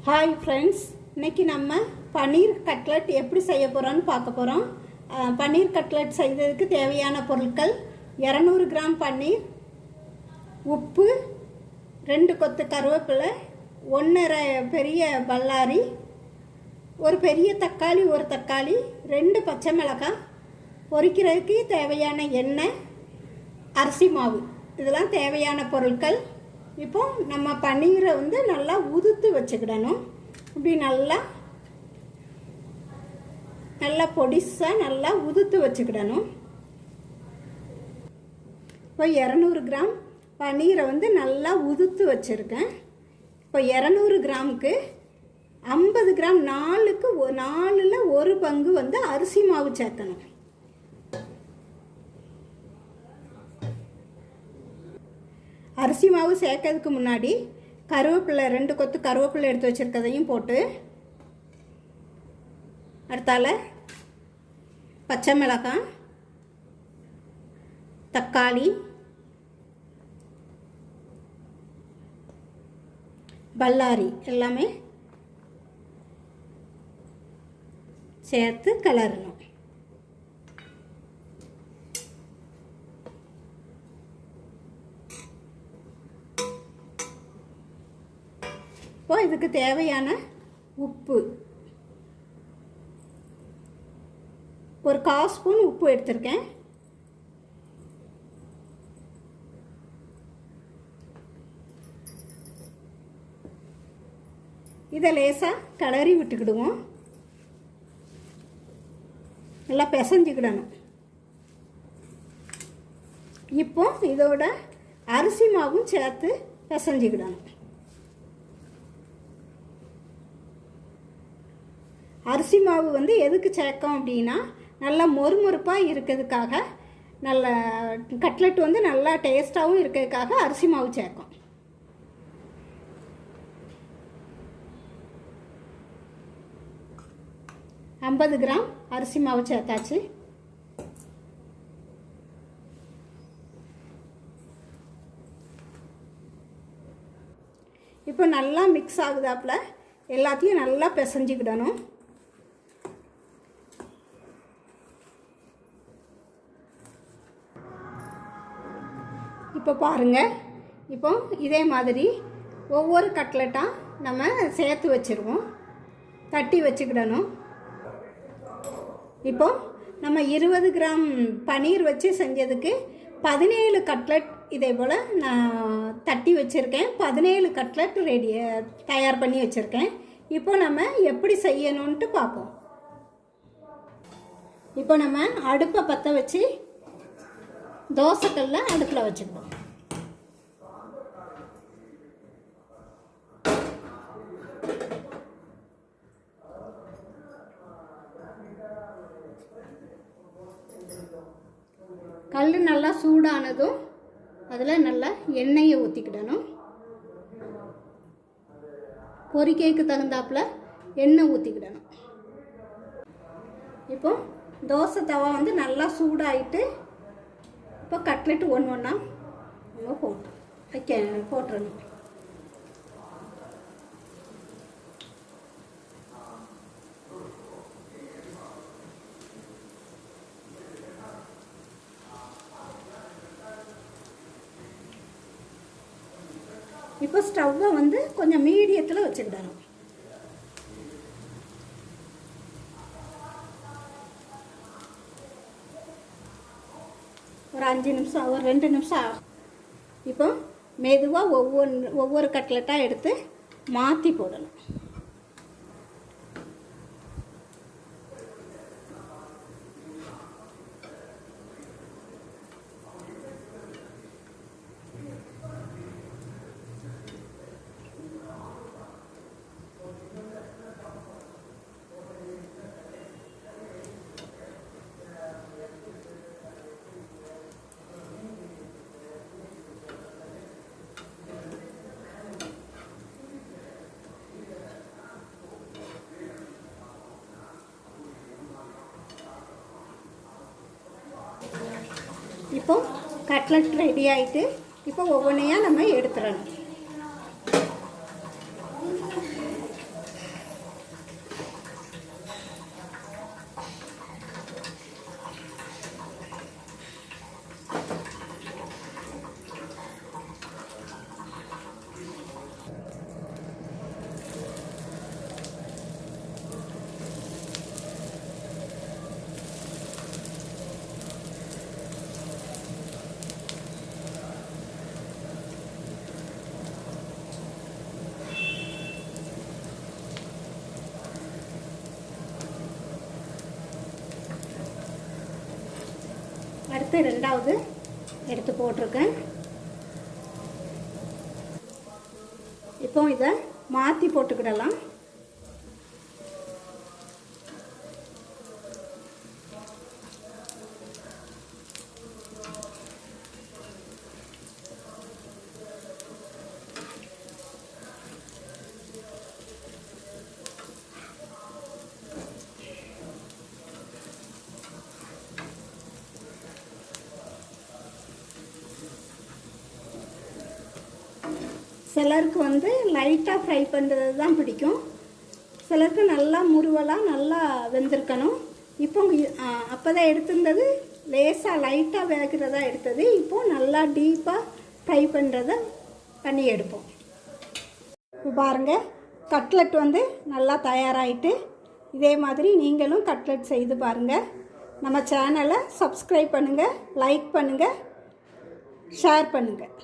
Hi friends, இன்றைக்கி நம்ம பன்னீர் cutlet எப்படி செய்ய போகிறோன்னு பார்க்க போகிறோம். பன்னீர் கட்லட் செய்கிறதுக்கு தேவையான பொருட்கள் 200 கிராம் பன்னீர், உப்பு, 2 கொத்து கருவேப்பிலை, 1.5 பெரிய பல்லாரி, ஒரு பெரிய தக்காளி, ஒரு தக்காளி, 2 பச்சை மிளகாய், பொரிக்கிறதுக்கு தேவையான எண்ணெய், அரிசி மாவு, இதெல்லாம் தேவையான பொருட்கள். இப்போ நம்ம பன்னீரை நல்லா உதுத்து வச்சுக்கிடணும். இப்படி நல்லா பொடிசாக நல்லா உதுத்து வச்சுக்கிடணும். இப்போ 200 கிராம் பன்னீரை நல்லா உதுத்து வச்சுருக்கேன். இப்போ 200 கிராமுக்கு 50 கிராம் 4ல் 1 பங்கு அரிசி மாவு சேர்க்கணும். அரிசி மாவு சேர்க்கறதுக்கு முன்னாடி கருவேப்பிலை 2 கொத்து கருவேப்பிலை எடுத்து வச்சுருக்கதையும் போட்டு, அடுத்தால பச்சை மிளகாய், தக்காளி, பல்லாரி எல்லாமே சேர்த்து கலரணும். இப்போ இதுக்கு தேவையான உப்பு, ஒரு 1/4 ஸ்பூன் உப்பு எடுத்திருக்கேன். இதை லேசாக கிளறி விட்டுக்கிடுவோம். நல்லா பிசைஞ்சிக்கிடணும். இப்போ இதோட அரிசி மாவும் சேர்த்து பிசைஞ்சிக்கிடணும். அரிசி மாவு எதுக்கு சேர்க்கோம் அப்படின்னா, நல்லா மொறுமொறுப்பாக இருக்கிறதுக்காக, நல்ல கட்லெட் நல்லா டேஸ்ட்டாகவும் இருக்கிறதுக்காக அரிசி மாவு சேர்க்கும். ஐம்பது கிராம் அரிசி மாவு சேர்த்தாச்சு. இப்போ நல்லா மிக்ஸ் ஆகுதாப்புல எல்லாத்தையும் நல்லா பிசைஞ்சிக்கிடணும். இப்போ பாருங்கள், இப்போ இதே மாதிரி ஒவ்வொரு கட்லெட்டாக நம்ம சேர்த்து வச்சுருவோம், தட்டி வச்சுக்கிடணும். இப்போ நம்ம 20 கிராம் பன்னீர் வச்சு செஞ்சதுக்கு 17 கட்லெட் இதே போல் நான் தட்டி வச்சுருக்கேன். 17 கட்லெட் தயார் பண்ணி வச்சுருக்கேன். இப்போ நம்ம எப்படி செய்யணுன்ட்டு பார்ப்போம். இப்போ நம்ம அடுப்பை பற்ற வச்சு தோசைக்கல்ல அடுப்பில் வச்சுக்கணும். கல் நல்லா சூடானதும் அதில் நல்லா எண்ணெயை ஊற்றிக்கிடணும். பொரிக்கைக்கு தகுந்தாப்புல எண்ணெய் ஊற்றிக்கிடணும். இப்போ தோசை தவா நல்லா சூடாயிட்டு, இப்போ கட்லெட் ஒன்று ஒன்றா நம்ம போட்டுறணும். இப்போ ஸ்டவ்வை கொஞ்சம் மீடியத்தில் வச்சுக்கிடணும். ஒரு 5 நிமிஷம், ஒரு 2 நிமிஷம் ஆகும். இப்போ மெதுவாக ஒவ்வொரு கட்லெட்டாக எடுத்து மாற்றி போடணும். இப்போ கட்லெட் ரெடி ஆகிட்டு, இப்போ ஒவ்வொன்றையாக நம்ம எடுத்துடணும். அடுத்து ரெண்டாவது எடுத்து போட்டிருக்கேன். இப்போ இதை மாற்றி போட்டுக்கிடலாம். சிலருக்கு வந்து லைட்டாக ஃப்ரை பண்ணுறது தான் பிடிக்கும், சிலருக்கு நல்லா முருவலாக நல்லா வெந்திருக்கணும். இப்போ அப்போ தான் எடுத்திருந்தது லேசாக லைட்டாக வேகிறதா எடுத்தது. இப்போது நல்லா டீப்பாக ஃப்ரை பண்ணுறத பண்ணி எடுப்போம். இப்போ பாருங்கள், கட்லெட் வந்து நல்லா தயாராகிட்டு. இதே மாதிரி நீங்களும் கட்லெட் செய்து பாருங்கள். நம்ம சேனலை சப்ஸ்கிரைப் பண்ணுங்கள், லைக் பண்ணுங்கள், ஷேர் பண்ணுங்கள்.